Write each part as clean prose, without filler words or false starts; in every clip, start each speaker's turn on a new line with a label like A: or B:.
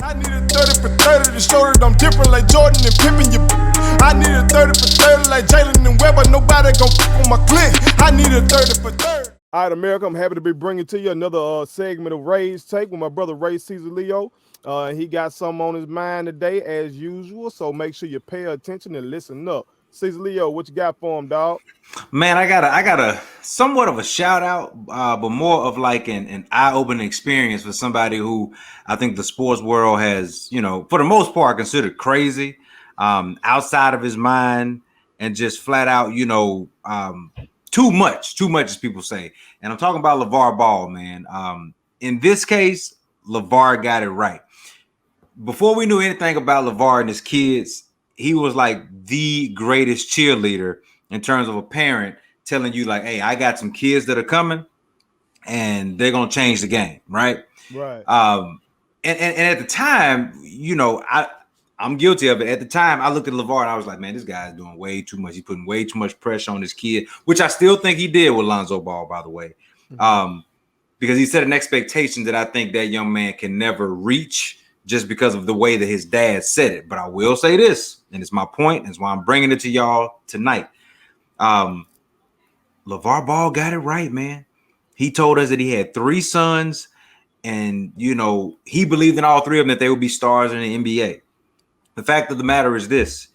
A: I need a 30 for 30 to show that I'm different like Jordan and Pippen. I need a 30 for 30 like Jalen and Webber. Nobody gon' fuck on my click. I need a 30 for 30. All right, America, I'm happy to be bringing to you another segment of Ray's Take with my brother Ray Caesar Leo. He got something on his mind today, as usual, so make sure you pay attention and listen up. Caesar Leo, what you got for him, dog?
B: Man, I got a somewhat of a shout out, but more of like an eye-opening experience for somebody who I think the sports world has, for the most part, considered crazy, outside of his mind, and just flat out, too much as people say. And I'm talking about LaVar Ball, man. In this case, LaVar got it right. Before we knew anything about LaVar and his kids, he was like the greatest cheerleader in terms of a parent telling you like, hey, I got some kids that are coming and they're going to change the game. Right.
A: Right.
B: And at the time, I'm guilty of it. At the time, I looked at LaVar and I was like, man, this guy's doing way too much. He's putting way too much pressure on his kid, which I still think he did with Lonzo Ball, by the way. Because he set an expectation that I think that young man can never reach just because of the way that his dad said it. But I will say this, and it's my point, and it's why I'm bringing it to y'all tonight. LaVar Ball got it right, man. He told us that he had 3 sons, and, he believed in all 3 of them that they would be stars in the NBA. The fact of the matter is this.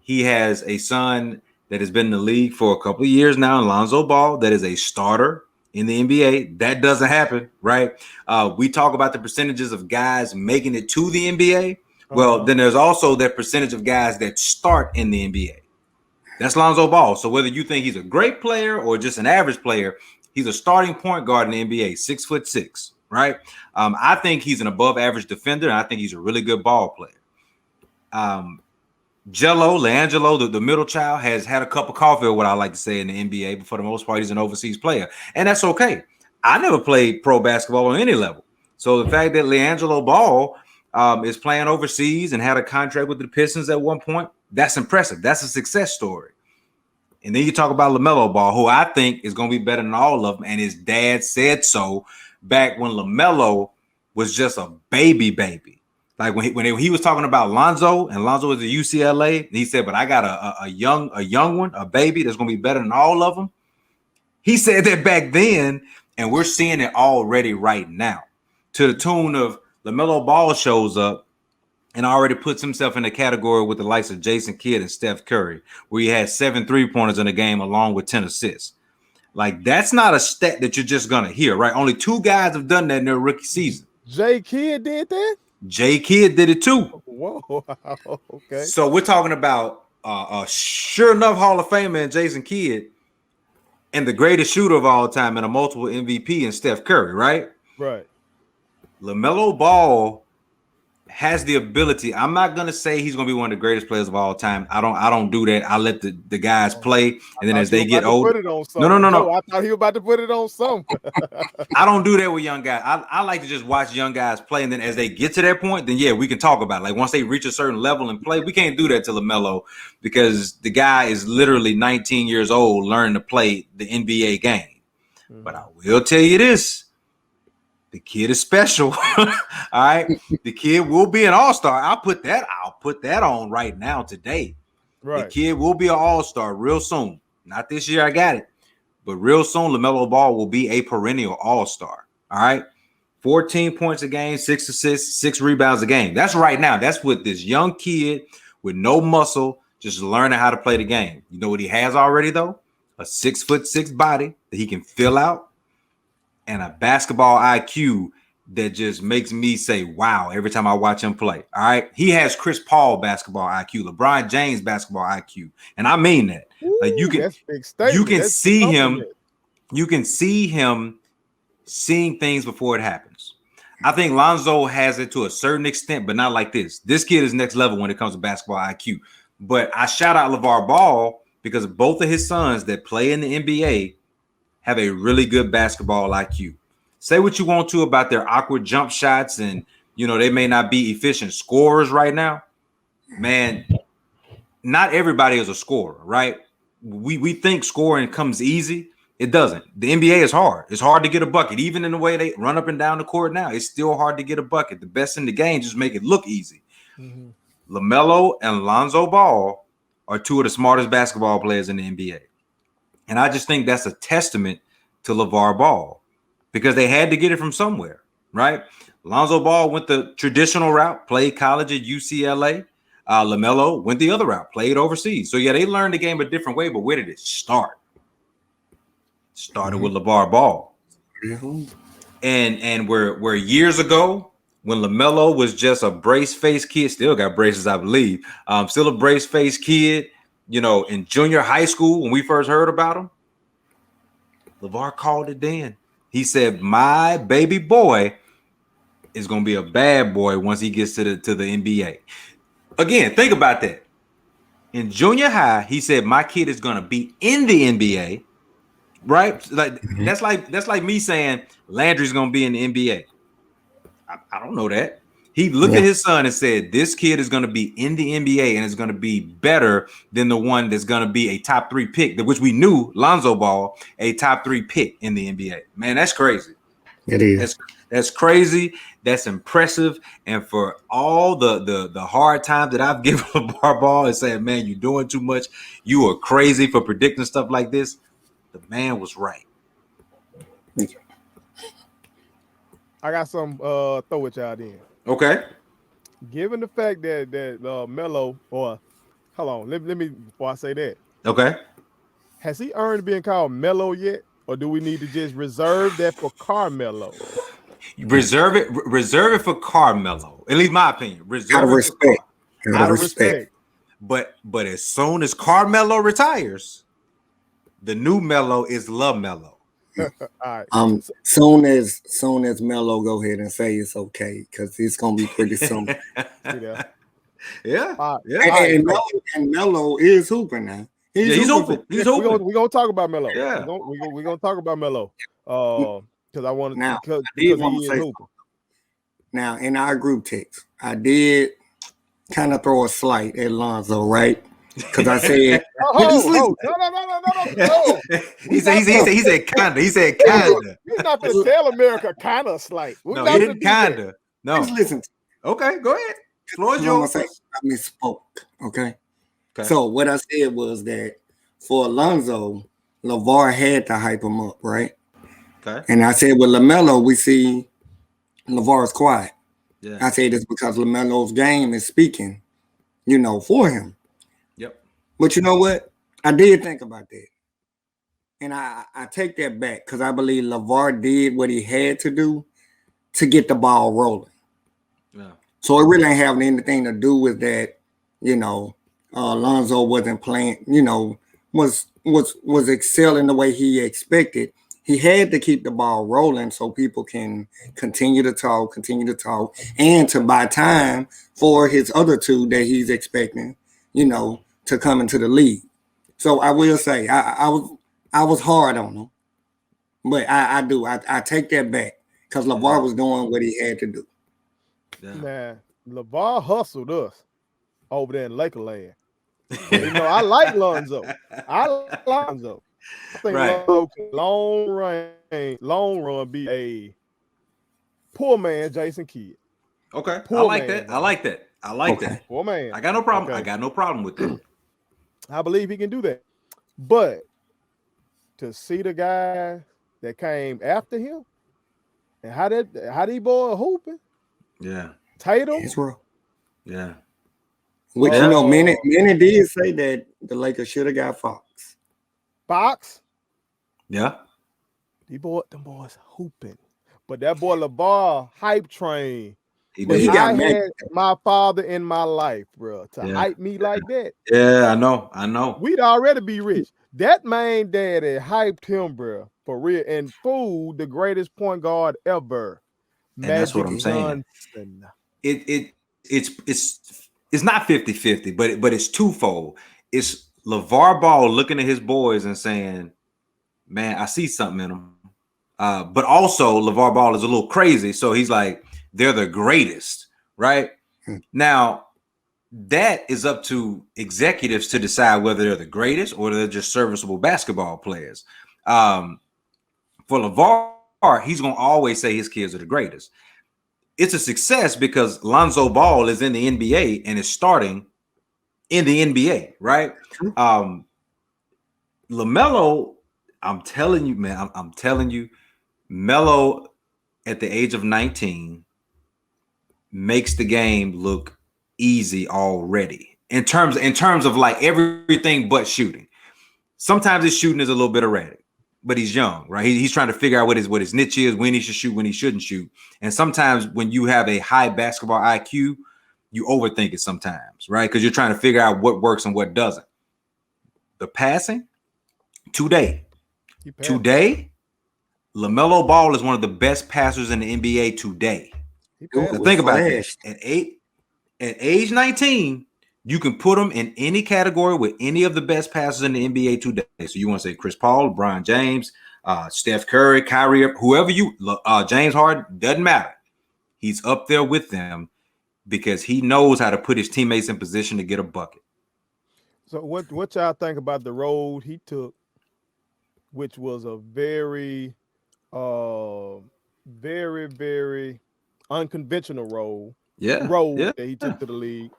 B: He has a son that has been in the league for a couple of years now, Lonzo Ball, that is a starter in the NBA. That doesn't happen, right? We talk about the percentages of guys making it to the NBA. Well, then there's also that percentage of guys that start in the NBA. That's Lonzo Ball. So whether you think he's a great player or just an average player, he's a starting point guard in the NBA, 6'6", right? I think he's an above average defender, and I think he's a really good ball player. LiAngelo, the middle child, has had a cup of coffee, or what I like to say, in the NBA, but for the most part, he's an overseas player. And that's okay. I never played pro basketball on any level. So the fact that LiAngelo Ball is playing overseas and had a contract with the Pistons at one point, that's impressive. That's a success story. And then you talk about LaMelo Ball, who I think is going to be better than all of them. And his dad said so back when LaMelo was just a baby. Like when he was talking about Lonzo, and Lonzo was at UCLA, and he said, but I got a young one, a baby that's going to be better than all of them. He said that back then, and we're seeing it already right now, to the tune of LaMelo Ball shows up and already puts himself in the category with the likes of Jason Kidd and Steph Curry, where he had 7 3-pointers in the game along with 10 assists. Like, that's not a stat that you're just going to hear, right? Only 2 guys have done that in their rookie season.
A: Jay Kidd did that?
B: Jay Kidd did it too.
A: Whoa, okay.
B: So we're talking about a sure enough Hall of Famer in Jason Kidd and the greatest shooter of all time and a multiple MVP in Steph Curry, right?
A: Right.
B: LaMelo Ball has the ability. I'm not gonna say he's gonna be one of the greatest players of all time. I don't do that. I let the guys play, and then as they get older.
A: No.
B: I
A: thought he was about to put it on something.
B: I don't do that with young guys. I like to just watch young guys play, and then as they get to that point, then yeah, we can talk about it. Like once they reach a certain level and play, we can't do that to LaMelo because the guy is literally 19 years old learning to play the NBA game. But I will tell you this. The kid is special. All right. The kid will be an all-star. I'll put that on right now today. Right. The kid will be an all-star real soon. Not this year, I got it. But real soon, LaMelo Ball will be a perennial all-star. All right. 14 points a game, 6 assists, 6 rebounds a game. That's right now. That's with this young kid with no muscle, just learning how to play the game. You know what he has already, though? A 6'6" body that he can fill out. And a basketball IQ that just makes me say, wow, every time I watch him play. All right. He has Chris Paul basketball IQ, LeBron James basketball IQ. And I mean that.
A: Ooh,
B: like you can see him seeing things before it happens. I think Lonzo has it to a certain extent, but not like this. This kid is next level when it comes to basketball IQ. But I shout out LaVar Ball because both of his sons that play in the NBA have a really good basketball IQ. Say what you want to about their awkward jump shots and, they may not be efficient scorers right now. Man, not everybody is a scorer, right? We think scoring comes easy, It doesn't. The NBA is hard. It's hard to get a bucket. Even in the way they run up and down the court now, it's still hard to get a bucket. The best in the game just make it look easy.
C: Mm-hmm.
B: LaMelo and Lonzo Ball are two of the smartest basketball players in the NBA. And I just think that's a testament to LaVar Ball because they had to get it from somewhere, right? Lonzo Ball went the traditional route, played college at UCLA. LaMelo went the other route, played overseas. So, yeah, they learned the game a different way, but where did it start? Started with LaVar Ball. And where years ago, when LaMelo was just a brace-faced kid, still got braces, I believe, still a brace-faced kid, in junior high school when we first heard about him, LaVar called it then. He said, my baby boy is going to be a bad boy once he gets to the NBA. Again, think about that. In junior high, he said, my kid is going to be in the NBA. Right, that's like me saying Landry's gonna be in the NBA. I don't know that. He looked at his son and said, "This kid is gonna be in the NBA and is gonna be better than the one that's gonna be a top 3 pick." Which we knew Lonzo Ball, a top 3 pick in the NBA. Man, that's crazy.
D: It is.
B: That's crazy. That's impressive. And for all the hard times that I've given LaVar Ball and saying, "Man, you're doing too much. You are crazy for predicting stuff like this." The man was right.
C: I got some throw at y'all then.
B: Okay.
C: Given the fact that Melo, or hold on, let me before I say that.
B: Okay.
C: Has he earned being called Melo yet, or do we need to just reserve that for Carmelo?
B: Reserve it for Carmelo. At least my opinion.
D: Out of respect.
C: Out of respect.
B: But as soon as Carmelo retires, the new Melo is LaMelo.
C: All right.
D: Soon as Melo go ahead and say it's okay, because it's gonna be pretty soon.
C: Yeah.
D: And Melo is hooping now.
B: He's hooping. He's hooping.
C: We're gonna talk about Melo.
B: Yeah.
C: We're gonna talk about Melo. Because I want to
D: now
C: because
D: he is
C: hooping.
D: something. Now in our group text, I did kind of throw a slight at Lonzo, right? Because I said,
C: no.
B: He said kinda. He said kinda.
C: He's not gonna tell America kind of slight.
B: No, he didn't kinda. No.
D: Just listen.
B: Okay, go ahead. Floor is yours.
D: I misspoke. Okay. So what I said was that for Lonzo, LaVar had to hype him up, right?
B: Okay.
D: And I said with LaMelo, we see LaVar's quiet.
B: Yeah.
D: I said it's because LaMelo's game is speaking, for him.
B: Yep.
D: But you know what? I did think about that. And I take that back because I believe LaVar did what he had to do to get the ball rolling.
B: Yeah.
D: So it really ain't having anything to do with that, Lonzo wasn't playing, was excelling the way he expected. He had to keep the ball rolling so people can continue to talk, and to buy time for his other two that he's expecting, to come into the league. So I will say I was hard on him, but I take that back because LaVar was doing what he had to do.
B: Yeah.
C: Man, LaVar hustled us over there in Lakerland. I like Lonzo. I think Lonzo can long run be a poor man Jason Kidd.
B: Okay.
C: Poor
B: I like
C: man,
B: that.
C: man.
B: I like that. I like that.
C: Poor man.
B: I got no problem.
C: Okay.
B: I got no problem with that.
C: I believe he can do that. But to see the guy that came after him and how these boys hooping.
B: Yeah.
C: Tatum.
D: It's real.
B: Yeah.
D: Which many did say that the Lakers should have got Fox.
B: Yeah.
C: Them boys hooping. But that boy LaVar hype train.
B: He
C: had my father in my life, bro, to hype me like that.
B: Yeah, I know.
C: We'd already be rich. That main daddy hyped him, bro, for real. And fooled the greatest point guard ever.
B: And that's what I'm saying. It's not 50-50, but it's twofold. It's LaVar Ball looking at his boys and saying, man, I see something in them. But also LaVar Ball is a little crazy. So he's like, they're the greatest, right? Now, that is up to executives to decide whether they're the greatest or they're just serviceable basketball players. For LaVar, he's gonna always say his kids are the greatest. It's a success because Lonzo Ball is in the NBA and is starting in the NBA, right? LaMelo, I'm telling you, man, I'm telling you, Melo at the age of 19 makes the game look easy already in terms of like everything but shooting. Sometimes his shooting is a little bit erratic, but he's young, right? He's trying to figure out what his niche is, when he should shoot, when he shouldn't shoot. And sometimes when you have a high basketball IQ, you overthink it sometimes, right? Because you're trying to figure out what works and what doesn't. The passing today, LaMelo Ball is one of the best passers in the NBA today. So think about this. At age 19, you can put him in any category with any of the best passers in the NBA today. So you want to say Chris Paul, LeBron James, Steph Curry, Kyrie, whoever James Harden, doesn't matter. He's up there with them because he knows how to put his teammates in position to get a bucket.
C: So what y'all think about the road he took, which was a very, very, very unconventional road that he took to the league.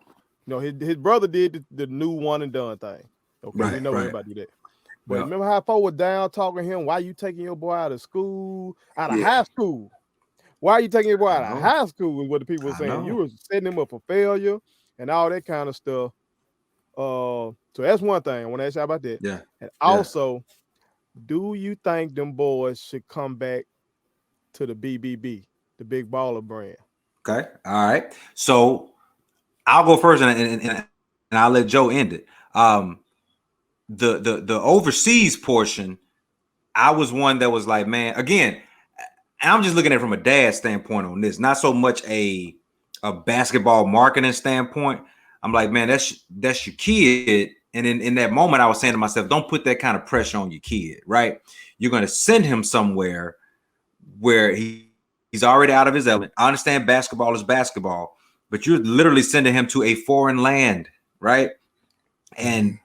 C: You know, his brother did the new one and done thing. Okay, we know everybody do that. But remember how folks were down talking to him? Why you taking your boy out of school, out of high school? Why are you taking your boy out of high school? Is what the people were saying. You were setting him up for failure and all that kind of stuff. So that's one thing. I want to ask you about that.
B: Yeah.
C: And also, do you think them boys should come back to the BBB, the Big Baller brand?
B: Okay. All right. So I'll go first and I'll let Joe end it. The overseas portion, I was one that was like, man, again, and I'm just looking at it from a dad standpoint on this, not so much a basketball marketing standpoint. I'm like, man, that's your kid. And in that moment, I was saying to myself, don't put that kind of pressure on your kid, right? You're going to send him somewhere where he's already out of his element. I understand basketball is basketball, but you're literally sending him to a foreign land, right? And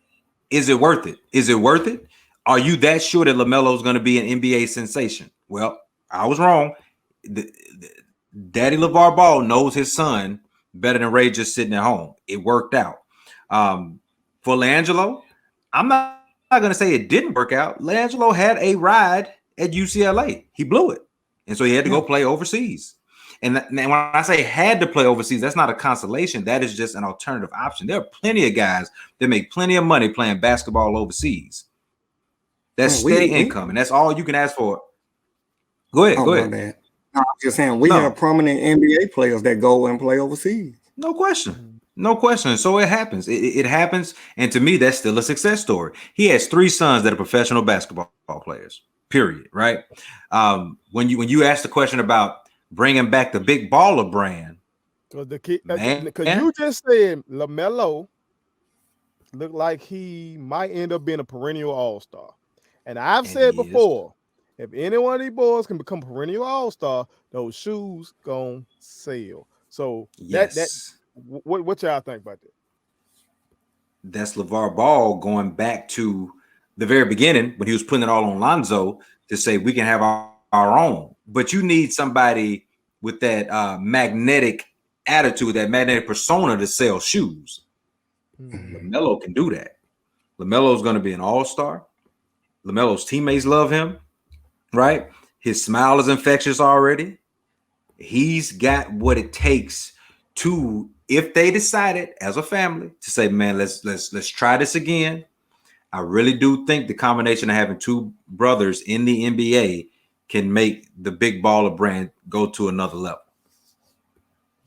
B: is it worth it? Is it worth it? Are you that sure that LaMelo is going to be an NBA sensation? Well, I was wrong. Daddy LaVar Ball knows his son better than Ray just sitting at home. It worked out. For LaAngelo, I'm not going to say it didn't work out. LaAngelo had a ride at UCLA. He blew it. And so he had to go play overseas. And when I say had to play overseas, that's not a consolation. That is just an alternative option. There are plenty of guys that make plenty of money playing basketball overseas. That's steady income, and that's all you can ask for. Go ahead. Go ahead.
D: No, I'm just saying we have prominent NBA players that go and play overseas.
B: No question. No question. So it happens. It happens. And to me, that's still a success story. He has 3 sons that are professional basketball players, period. Right. When you ask the question about bringing back the Big Baller brand,
C: because you just said LaMelo looked like he might end up being a perennial all-star. And I've said before, if any one of these boys can become perennial all-star, those shoes gonna sell. So what y'all think about that?
B: That's LaVar Ball going back to the very beginning when he was putting it all on Lonzo to say we can have our own. But you need somebody with that magnetic attitude, that magnetic persona to sell shoes. LaMelo can do that. LaMelo is going to be an all-star. LaMelo's teammates love him, right? His smile is infectious already. He's got what it takes to, if they decided as a family to say, man, let's try this again. I really do think the combination of having 2 brothers in the NBA can make the Big Baller brand go to another level.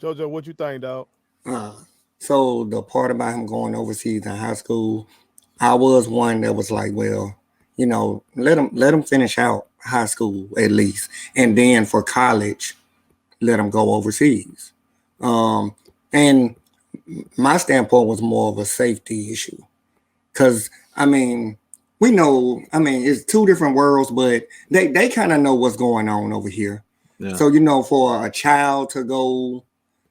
C: JoJo, what you think, dog?
D: So the part about him going overseas in high school, I was one that was like, well, you know, let him finish out high school at least, and then for college, let him go overseas. And my standpoint was more of a safety issue, because I mean, we know, I mean, it's 2 different worlds, but they kind of know what's going on over here. Yeah. So, you know, for a child to go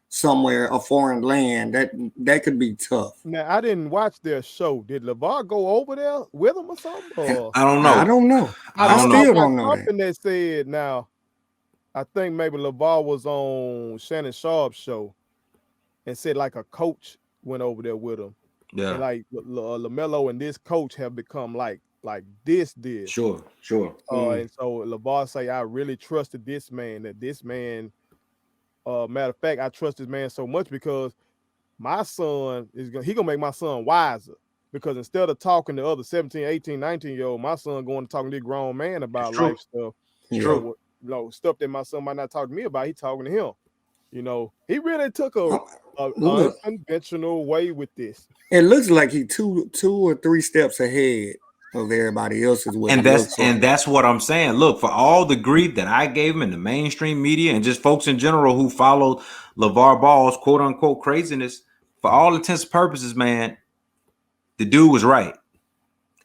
D: somewhere, a foreign land, that could be tough.
C: Now, I didn't watch their show. Did LaVar go over there with him or something? Or?
B: I don't know.
D: I don't know.
B: I
D: still don't know
C: something that said, now, I think maybe LaVar was on Shannon Sharp's show and said like a coach went over there with him.
B: Yeah.
C: And like LaMelo and this coach have become like this.
B: Sure.
C: And so LaVar say, I really trusted this man, that this man, matter of fact, I trust this man so much because my son he gonna make my son wiser, because instead of talking to other 17, 18, 19-year-old, my son going to talking to this grown man about life stuff.
B: True.
C: Stuff that my son might not talk to me about, he talking to him. He really took a unconventional way with this.
D: It looks like he two or three steps ahead of everybody else's.
B: And that's what I'm saying. Look, for all the grief that I gave him in the mainstream media and just folks in general who followed LaVar Ball's quote unquote craziness, for all intents and purposes, man, the dude was right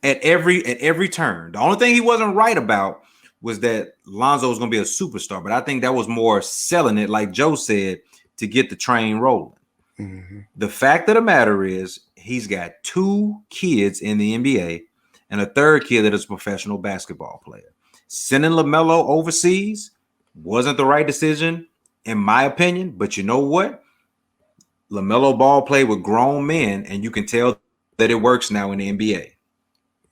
B: at every turn. The only thing he wasn't right about was that Lonzo was going to be a superstar, but I think that was more selling it, like Joe said, to get the train rolling.
D: Mm-hmm.
B: The fact of the matter is, he's got 2 kids in the NBA and a third kid that is a professional basketball player. Sending LaMelo overseas wasn't the right decision, in my opinion, but you know what? LaMelo Ball played with grown men, and you can tell that it works now in the NBA.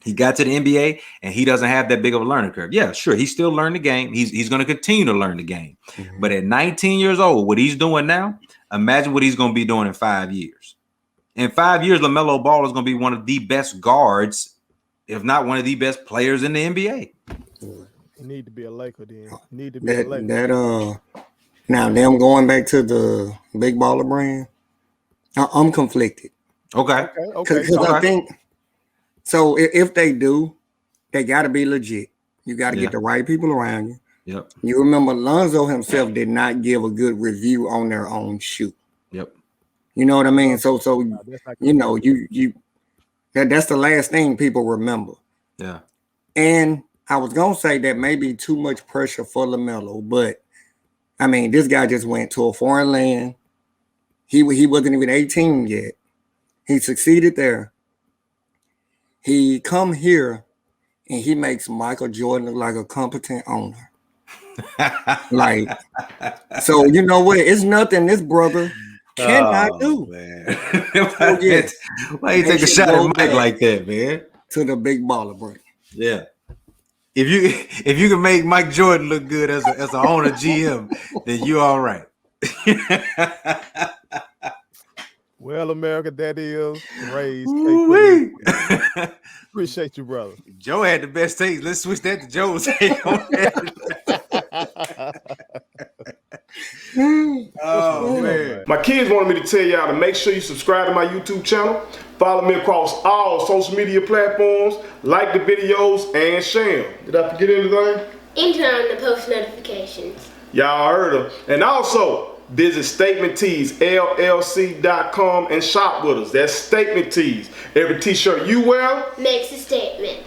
B: He got to the NBA, and he doesn't have that big of a learning curve. Yeah, sure, he's still learning the game. He's going to continue to learn the game. Mm-hmm. But at 19 years old, what he's doing now, imagine what he's going to be doing in 5 years. In 5 years, LaMelo Ball is going to be one of the best guards, if not one of the best players in the NBA.
C: You need to be a Laker then. Need to be a Laker.
D: Now, them going back to the Big Baller brand, I'm conflicted.
B: Okay.
D: Because I think, so if they do, they got to be legit. You got to get the right people around you.
B: Yep.
D: You remember Lonzo himself did not give a good review on their own shoe.
B: Yep.
D: You know what I mean? So that's the last thing people remember.
B: Yeah.
D: And I was gonna say that may be too much pressure for LaMelo, but I mean, this guy just went to a foreign land. He wasn't even 18 yet. He succeeded there. He come here and he makes Michael Jordan look like a competent owner. Like, so you know what? It's nothing this brother cannot do.
B: Man. Why you take a shot at Mike like that, man?
D: To the Big Baller brand.
B: Yeah. If you can make Mike Jordan look good as an owner GM, then you're all right.
C: Well, America, that is raised. Appreciate you, brother.
B: Joe had the best taste. Let's switch that to Joe's take on that.
A: Oh, man. My kids wanted me to tell y'all to make sure you subscribe to my YouTube channel, follow me across all social media platforms, like the videos, and share them. Did I forget anything?
E: And turn on the post notifications.
A: Y'all heard them. And also, visit Statement Tees, LLC.com, and shop with us. That's Statement Tees. Every t-shirt you wear
E: makes a statement.